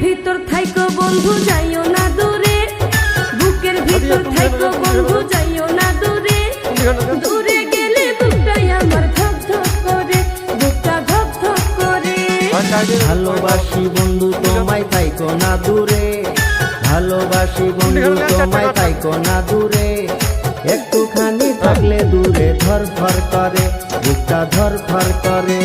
ভিতর থাইকো বন্ধু যাইও না দূরে, বুকের ভিতর থাইকো বন্ধু যাইও না দূরে, দূরে গেলে বুকটাই আমার ধক ধক করে, বুকটা ধক ধক করে। ভালোবাসি বন্ধু তোমায় থাইকো না দূরে, ভালোবাসি বন্ধু তোমায় থাইকো না দূরে, একটুখানি থাকলে দূরে ধর ধর করে, বুকটা ধর ধর করে।